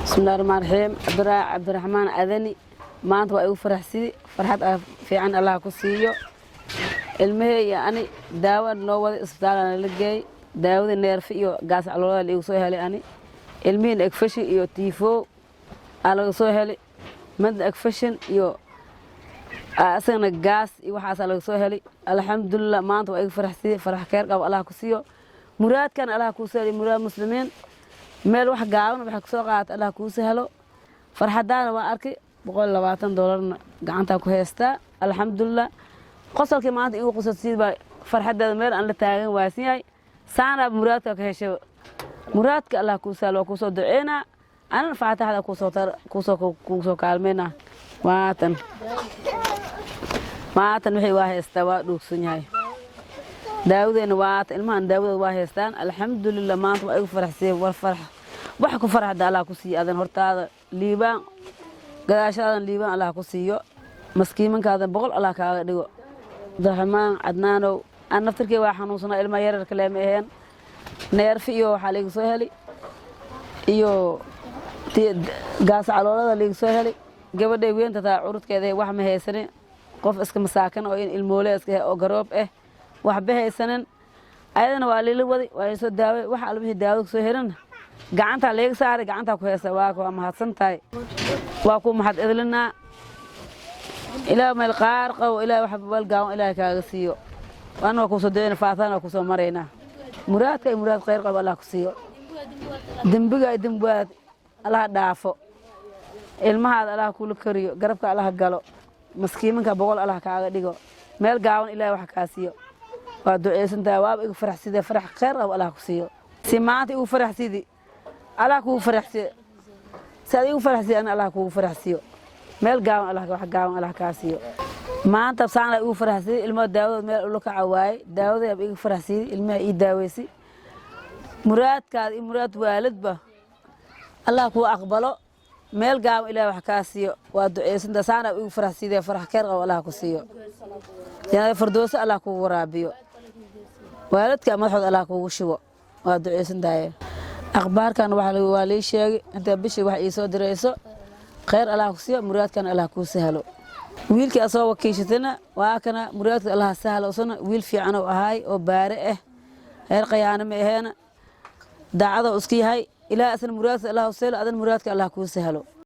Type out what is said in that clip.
بسم الله الرحمن الرحيم عبد الرحمن أذني ما أنت وأيو فرحت في عن الله كسيو المهي يعني داود نوود إسبتال أنا لقي داود النيرفي يو قاس على الله اللي يوصيه لي أنا المين أكفشي يو تيفو على يوصيه لي مد أكفشن يو أصلا قاس يوحاس على يوصيه لي الحمد لله ما أنت وأيو فرح كير أو الله كسيو مراد كان الله كسيو مراد مسلمين meel wax gaaban waxa ku soo qaat Allah ku sahlo farxadaana waan arkay $120 gacanta ku heystaa alxamdulillah qosolkii maanta inuu qosol baa farxadaada meel aan la taagan waasiyay saana muraadka ka hesho muraadka Allah ku sahlo ku soo duceena aan faataxada ku soo kaalmeena maatan wixii waa heystaa waa dhuugsan yahay داودين وات المهم داود واهستان الحمد لله ما أنتم أيو فرح سيف والفرح وحكو فرح دا الله كسي أذن هرتا ليبان قداش أذن ليبان الله كسيو مسكين من كذا بقول الله كذا دحمان عدنانو أنا نفتركي واحد نوصنا إلما يرى الكلام إيهن نير فيو حالي سهلي إيو قاس على الله اللي سهلي قبل ده وين تتعرض كذا واحد مهيسني قف اسك مساكن أو المولى اسك أو قرب waxba sanan ayadana waa leelo wadi waa soo daaway waxa albahi daawad soo heran gacanta leeg saaray gacanta ku heesa waa ku mahadsantahay waa ku mahad idlina ilaa meel qaar qaw ilaa wax bal gaaw ilaa kaaga siiyo waana ku soo deena faatana ku soo mareyna muraadka muraad khayr qab Allah ku siiyo dambiga dambaad Allah dhaafo ilmaha Allah ku kariyo garabka Allah galo maskiimanka boqol Allah kaaga dhigo meel gaawan ilaa wax ka siiyo ودعيسن تواب إيو فرح سيدي فرح خير أو الله كسيو سمعت إيو فرح سيدي الله كو فرح سيدي سيدي إيو فرح سيدي أنا الله كو فرح سيو ميل قاون الله كو قاون الله كاسيو ما أنت بصعنا إيو فرح سيدي الماء داود ميل أولوك عواي داود يبقى إيو فرح سيدي الماء إي داويسي مراد كاد إي مراد والد به الله كو أقبله ميل قاون إلى وحكاسيو ودعيسن تسعنا إيو فرح سيدي فرح خير أو الله كسيو يعني فردوس الله كو ورابيو والدك مدحود الله كوgu shubo waa duceysan tahay akhbaarkan waxa lagu waalay sheegay inta bishii wax ii soo direyso khayr Allah ku siiyo muraadkan Allah ku sahlo wiilkii asoo wakiishatana waa kana muraadka Allah sahlo sona wiil fiican oo ahay oo baare heer qiyaano ma aheena daacada iska yahay ilaa asal muraadka Allah sahlo adan muraadka Allah ku sahlo